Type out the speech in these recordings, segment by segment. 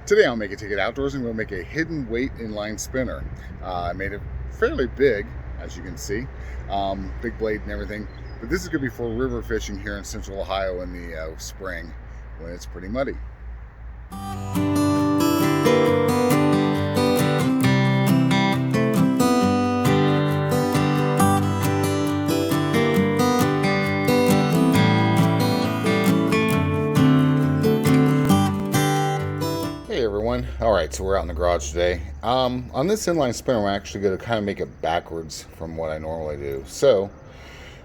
Today I'll make a ticket outdoors and we'll make a hidden weight inline spinner. I made it fairly big, as you can see, big blade and everything. But this is going to be for river fishing here in central Ohio in the spring when it's pretty muddy. Hey everyone. Alright, so we're out in the garage today. On this inline spinner, I'm actually going to kind of make it backwards from what I normally do.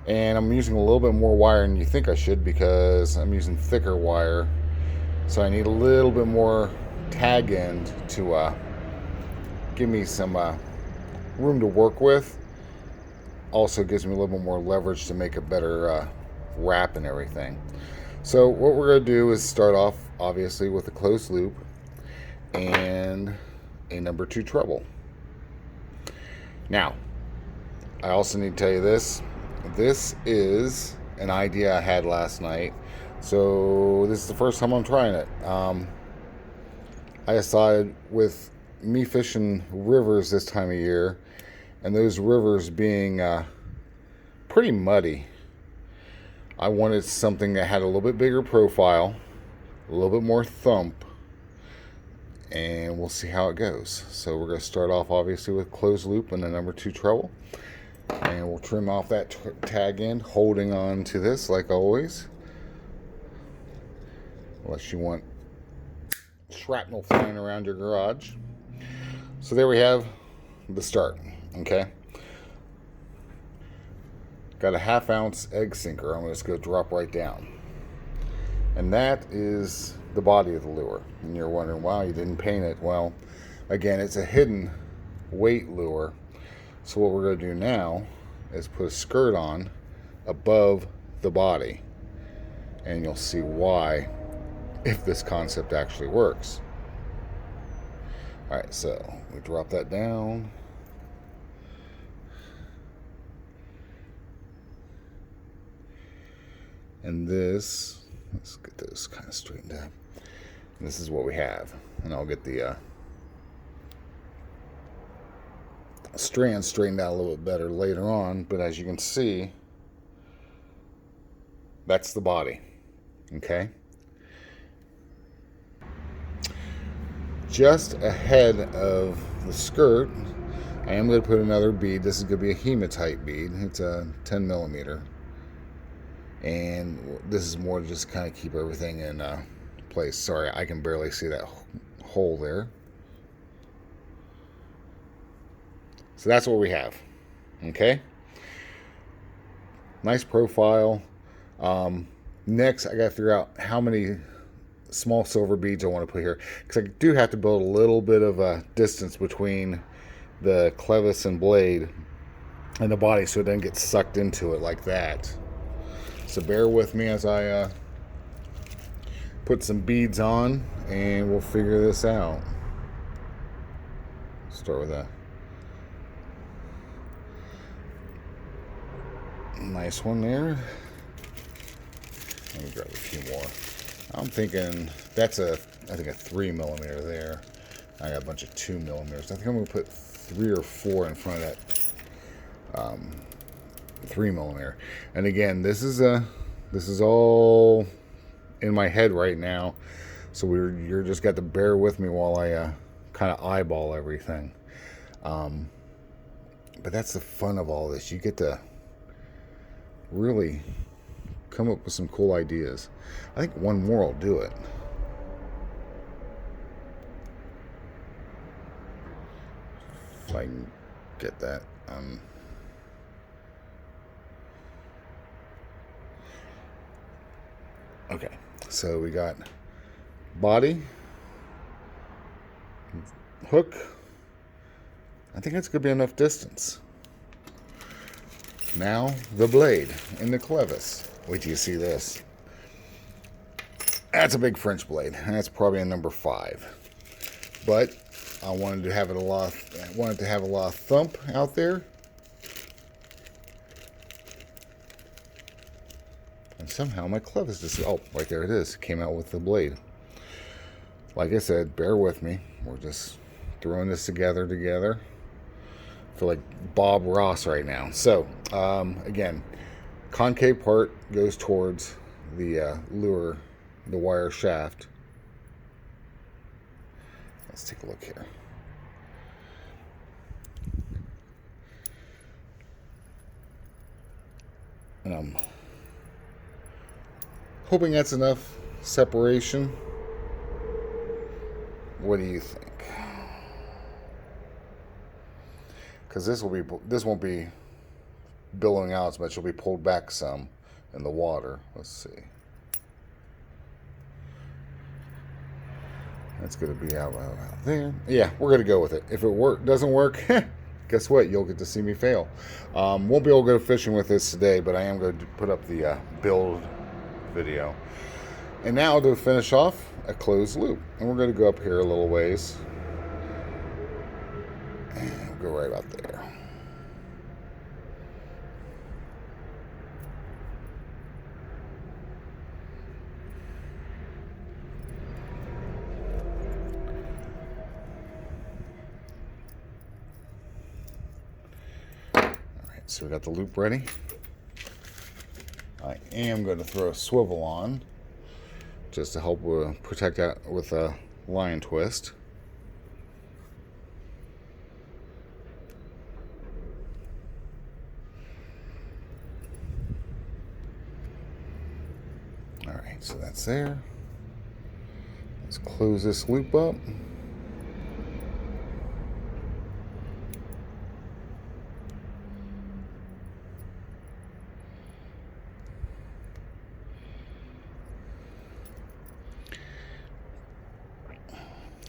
And I'm using a little bit more wire than you think I should because I'm using thicker wire. So I need a little bit more tag end to give me some room to work with. Also gives me a little bit more leverage to make a better wrap and everything. So what we're going to do is start off obviously with a closed loop and a number 2 treble. Now, I also need to tell you this. This is an idea I had last night. So this is the first time I'm trying it. I decided with me fishing rivers this time of year, and those rivers being pretty muddy, I wanted something that had a little bit bigger profile, a little bit more thump, and we'll see how it goes. So we're going to start off obviously with closed loop and a number 2 treble, and we'll trim off that tag end, holding on to this like always, unless you want shrapnel flying around your garage. So there we have the start. Okay, got a 1/2 ounce egg sinker. I'm just going to drop right down, and that is the body of the lure. And you're wondering, wow, you didn't paint it. Well, again, it's a hidden weight lure. So what we're going to do now is put a skirt on above the body, and you'll see why, if this concept actually works. All right, so we drop that down. And this, let's get this kind of straightened out. And this is what we have. And I'll get the strand straightened out a little bit better later on. But as you can see, that's the body. Okay? Just ahead of the skirt, I am going to put another bead. This is going to be a hematite bead. It's a 10 millimeter. And this is more to just kind of keep everything in place. Sorry, I can barely see that hole there. So that's what we have. Okay. Nice profile. Next, I got to figure out how many small silver beads I want to put here, because I do have to build a little bit of a distance between the clevis and blade and the body so it doesn't get sucked into it like that. So bear with me as I put some beads on, and we'll figure this out. Start with a nice one there. Let me grab a few more. I'm thinking that's I think a 3 millimeter there. I got a bunch of 2 millimeters. I think I'm going to put 3 or 4 in front of that 3 millimeter. And again, this is all in my head right now, so you're just got to bear with me while I kind of eyeball everything. But that's the fun of all this. You get to really come up with some cool ideas. I think one more will do it. If I can get that. Okay, so we got body, hook. I think that's going to be enough distance. Now the blade and the clevis. Wait till you see this. That's a big French blade. That's probably a number 5. But I wanted to have a lot of thump out there. And somehow my clevis just, oh, right there it is, came out with the blade. Like I said, bear with me. We're just throwing this together. I feel like Bob Ross right now. So, again, concave part goes towards the lure, the wire shaft. Let's take a look here. And I'm hoping that's enough separation. What do you think? Because this won't be billowing out as much. It'll be pulled back some in the water. Let's see. That's going to be out there. Yeah, we're going to go with it. If it doesn't work, guess what? You'll get to see me fail. Won't be able to go fishing with this today, but I am going to put up the build video. And now to finish off, a closed loop. And we're going to go up here a little ways. And go right about there. So we got the loop ready. I am going to throw a swivel on just to help protect that with a line twist. All right, so that's there. Let's close this loop up.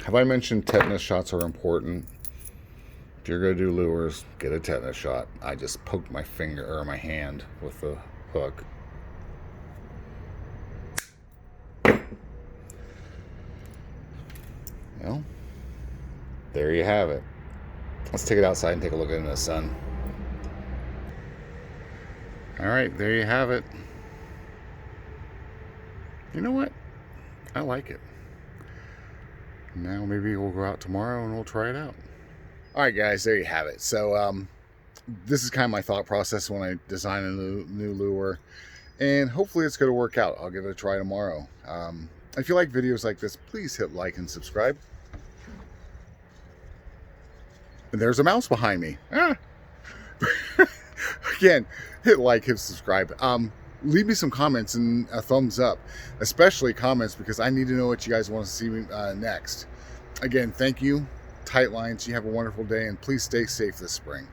Have I mentioned tetanus shots are important? If you're going to do lures, get a tetanus shot. I just poked my finger or my hand with the hook. Well, there you have it. Let's take it outside and take a look at it in the sun. All right, there you have it. You know what? I like it. Now maybe we'll go out tomorrow and we'll try it out. All right, guys, there you have it. So this is kind of my thought process when I design a new lure, and hopefully it's going to work out. I'll give it a try tomorrow. If you like videos like this, please hit like and subscribe. And there's a mouse behind me. Again, hit like, hit subscribe. Leave me some comments and a thumbs up, especially comments, because I need to know what you guys want to see me next. Again, thank you. Tight lines. You have a wonderful day, and please stay safe this spring.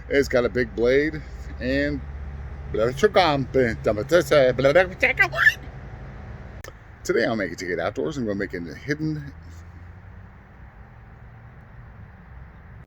It's got a big blade, and today I'll make it to get outdoors. I'm going to make it a hidden